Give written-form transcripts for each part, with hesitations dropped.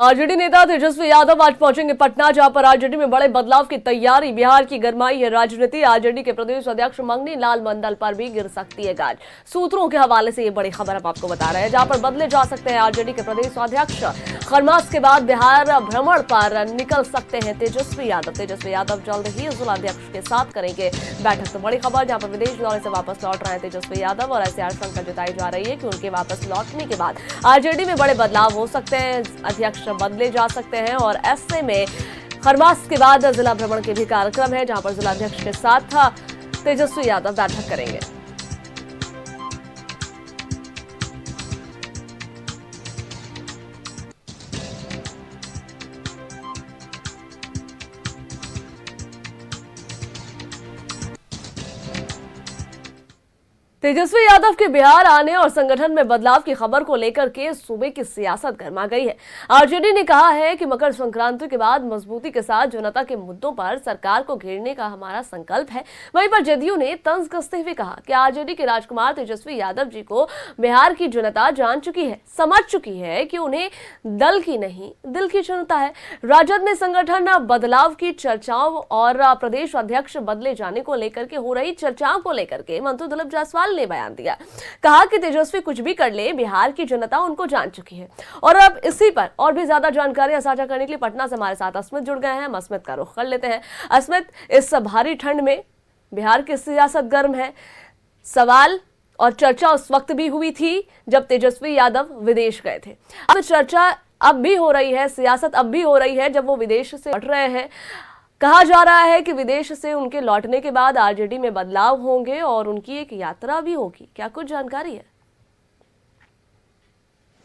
RJD नेता तेजस्वी यादव आज पहुंचेंगे पटना, जहां पर आरजेडी में बड़े बदलाव की तैयारी। बिहार की गरमाई है राजनीति। आरजेडी के प्रदेश अध्यक्ष मंगनी लाल मंडल पर भी गिर सकती है गाज। सूत्रों के हवाले से ये बड़ी खबर हम आपको बता रहे हैं, जहां पर बदले जा सकते हैं आरजेडी के प्रदेश अध्यक्ष। खरमास के बाद बिहार भ्रमण पर निकल सकते हैं तेजस्वी यादव। तेजस्वी यादव जल्द ही जिलाध्यक्ष के साथ करेंगे बैठक। तो बड़ी खबर, जहां पर विदेश दौरे से वापस लौट रहे हैं तेजस्वी यादव और ऐसे आशंका जताई जा रही है कि उनके वापस लौटने के बाद आरजेडी में बड़े बदलाव हो सकते हैं, अध्यक्ष बदले जा सकते हैं। और ऐसे में खरमास के बाद जिला भ्रमण के भी कार्यक्रम है, जहां पर जिलाध्यक्ष के साथ तेजस्वी यादव बैठक करेंगे। तेजस्वी यादव के बिहार आने और संगठन में बदलाव की खबर को लेकर के सूबे की सियासत गर्मा गई है। आरजेडी ने कहा है कि मकर संक्रांति के बाद मजबूती के साथ जनता के मुद्दों पर सरकार को घेरने का हमारा संकल्प है। वहीं पर जदयू ने तंज कसते हुए कहा कि आरजेडी के राजकुमार तेजस्वी यादव जी को बिहार की जनता जान चुकी है, समझ चुकी है कि उन्हें दल की नहीं दिल की जनता है। राजद ने संगठन बदलाव की चर्चाओं और प्रदेश अध्यक्ष बदले जाने को लेकर के हो रही चर्चाओं को लेकर के मंत्री दुर्लभ जायसवाल ने बयान दिया। कहा कि तेजस्वी कुछ भी कर ले, बिहार की जनता उनको जान चुकी है। और अब इसी पर और भी ज्यादा जानकारियां साझा करने के लिए पटना से हमारे साथ अस्मित जुड़ गए हैं। हम अस्मित का रुख कर लेते हैं। अस्मित, इस भारी ठंड में बिहार की सियासत गर्म है। सवाल और चर्चा उस वक्त भी हुई थी जब तेजस्वी यादव विदेश गए थे। अब चर्चा अब भी हो रही है, सियासत अब भी हो रही है जब वो विदेश से लौट रहे हैं। कहा जा रहा है कि विदेश से उनके लौटने के बाद आरजेडी में बदलाव होंगे और उनकी एक यात्रा भी होगी। क्या कुछ जानकारी है?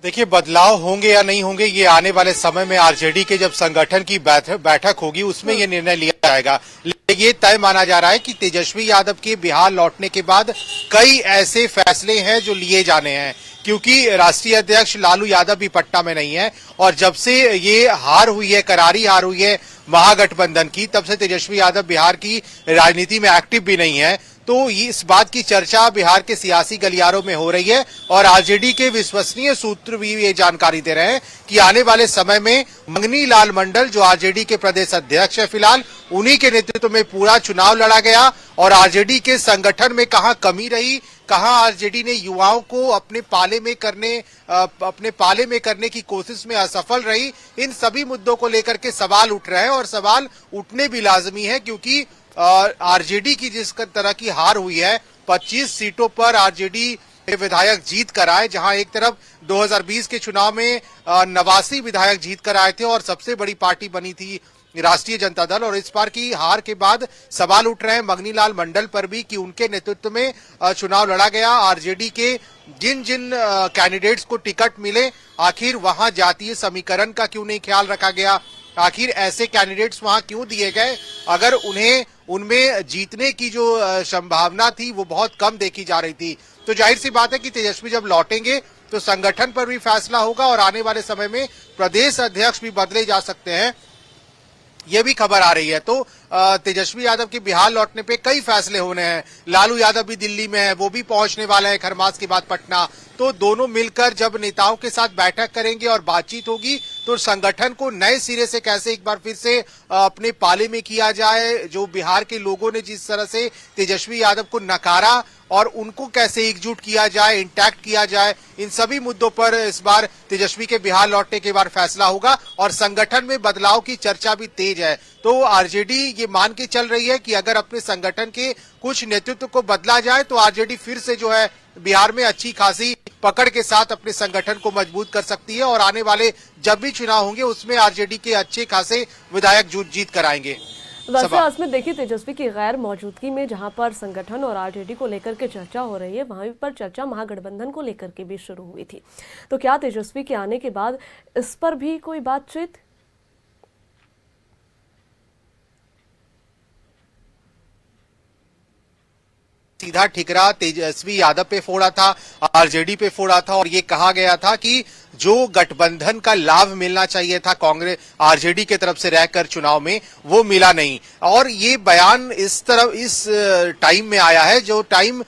देखिए, बदलाव होंगे या नहीं होंगे ये आने वाले समय में आरजेडी के जब संगठन की बैठक होगी उसमें ये निर्णय लिया जाएगा। लेकिन ये तय माना जा रहा है कि तेजस्वी यादव के बिहार लौटने के बाद कई ऐसे फैसले हैं जो लिए जाने हैं, क्योंकि राष्ट्रीय अध्यक्ष लालू यादव भी पटना में नहीं है। और जब से ये हार हुई है, करारी हार हुई है महागठबंधन की, तब से तेजस्वी यादव बिहार की राजनीति में एक्टिव भी नहीं है। तो इस बात की चर्चा बिहार के सियासी गलियारों में हो रही है और आरजेडी के विश्वसनीय सूत्र भी ये जानकारी दे रहे हैं कि आने वाले समय में मंगनी लाल मंडल, जो आरजेडी के प्रदेश अध्यक्ष है फिलहाल, उन्हीं के नेतृत्व में पूरा चुनाव लड़ा गया। और आरजेडी के संगठन में कहां कमी रही, कहां आरजेडी ने युवाओं को अपने पाले में करने की कोशिश में असफल रही, इन सभी मुद्दों को लेकर के सवाल उठ रहे हैं। और सवाल उठने भी लाजमी है, क्योंकि आरजेडी की जिस तरह की हार हुई है, 25 सीटों पर आरजेडी विधायक जीत कर आए, जहां एक तरफ 2020 के चुनाव में 89 विधायक जीत कर आए थे और सबसे बड़ी पार्टी बनी थी राष्ट्रीय जनता दल। और इस बार की हार के बाद सवाल उठ रहे हैं मंगनी लाल मंडल पर भी कि उनके नेतृत्व में चुनाव लड़ा गया। आरजेडी के जिन जिन कैंडिडेट्स को टिकट मिले, आखिर वहां जातीय समीकरण का क्यों नहीं ख्याल रखा गया, आखिर ऐसे कैंडिडेट्स वहां क्यों दिए गए, अगर उनमें जीतने की जो संभावना थी वो बहुत कम देखी जा रही थी। तो जाहिर सी बात है कि तेजस्वी जब लौटेंगे तो संगठन पर भी फैसला होगा और आने वाले समय में प्रदेश अध्यक्ष भी बदले जा सकते हैं, ये भी खबर आ रही है। तो तेजस्वी यादव के बिहार लौटने पे कई फैसले होने हैं। लालू यादव भी दिल्ली में है, वो भी पहुंचने वाले हैं खरमास के बाद पटना। तो दोनों मिलकर जब नेताओं के साथ बैठक करेंगे और बातचीत होगी तो संगठन को नए सिरे से कैसे एक बार फिर से अपने पाले में किया जाए, जो बिहार के लोगों ने जिस तरह से तेजस्वी यादव को नकारा और उनको कैसे एकजुट किया जाए, इंटैक्ट किया जाए, इन सभी मुद्दों पर इस बार तेजस्वी के बिहार लौटने के बाद फैसला होगा। और संगठन में बदलाव की चर्चा भी तेज है। तो आरजेडी ये मान के चल रही है कि अगर अपने संगठन के कुछ नेतृत्व को बदला जाए तो आरजेडी फिर से जो है बिहार में अच्छी खासी पकड़ के साथ अपने संगठन को मजबूत कर सकती है। और आने वाले जब भी चुनाव होंगे उसमें आरजेडी के अच्छे खासे विधायक जीत कर आएंगे। वैसे अस्मित, देखिए, तेजस्वी की गैर मौजूदगी में जहां पर संगठन और आरजेडी को लेकर के चर्चा हो रही है, वहां पर चर्चा महागठबंधन को लेकर के भी शुरू हुई थी। तो क्या तेजस्वी के आने के बाद इस पर भी कोई बातचीत? सीधा ठिकरा तेजस्वी यादव पे फोड़ा था, आरजेडी पे फोड़ा था और ये कहा गया था कि जो गठबंधन का लाभ मिलना चाहिए था कांग्रेस आरजेडी के तरफ से रहकर चुनाव में, वो मिला नहीं। और ये बयान इस टाइम में आया है जो टाइम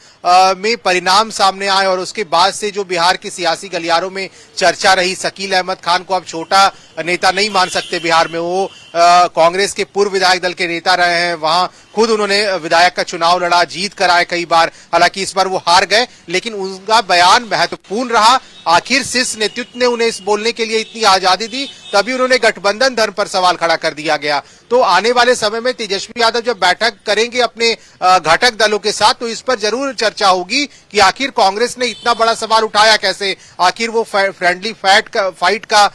में परिणाम सामने आए और उसके बाद से जो बिहार की सियासी गलियारों में चर्चा रही। शकील अहमद खान को अब छोटा नेता नहीं मान सकते बिहार में, वो कांग्रेस के पूर्व विधायक दल के नेता रहे हैं, वहां खुद उन्होंने विधायक का चुनाव लड़ा, जीत कर आए कई बार, हालांकि इस बार वो हार गए, लेकिन उनका बयान महत्वपूर्ण रहा। आखिर शीर्ष नेतृत्व ने उन्हें इस बोलने के लिए इतनी आजादी दी, तभी उन्होंने गठबंधन धर्म पर सवाल खड़ा कर दिया गया। तो आने वाले समय में तेजस्वी यादव जब बैठक करेंगे अपने घटक दलों के साथ, तो इस पर जरूर चर्चा होगी कि आखिर कांग्रेस ने इतना बड़ा सवाल उठाया कैसे। आखिर वो फ्रेंडली फाइट का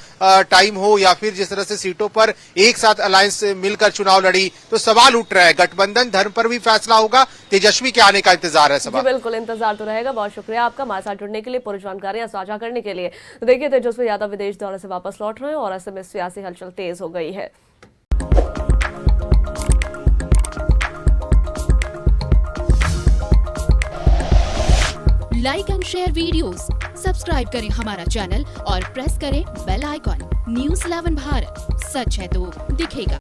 टाइम हो या फिर जिस तरह से सीटों पर एक साथ अलायंस मिलकर चुनाव लड़ी, तो सवाल उठ रहे हैं। गठबंधन धर्म पर भी फैसला होगा, तेजस्वी के आने का इंतजार है। सभा बिल्कुल इंतजार तो रहेगा। बहुत शुक्रिया आपका हमारे साथ जुड़ने के लिए, पूरी जानकारियां साझा करने के लिए। तो देखिए, तेजस्वी यादव विदेश दौरे से वापस लौट रहे हैं और ऐसे में सियासी हलचल तेज हो गई है। Like and share videos, subscribe करें हमारा चैनल और प्रेस करें बेल आइकॉन। न्यूज़ 11 भारत, सच है तो दिखेगा।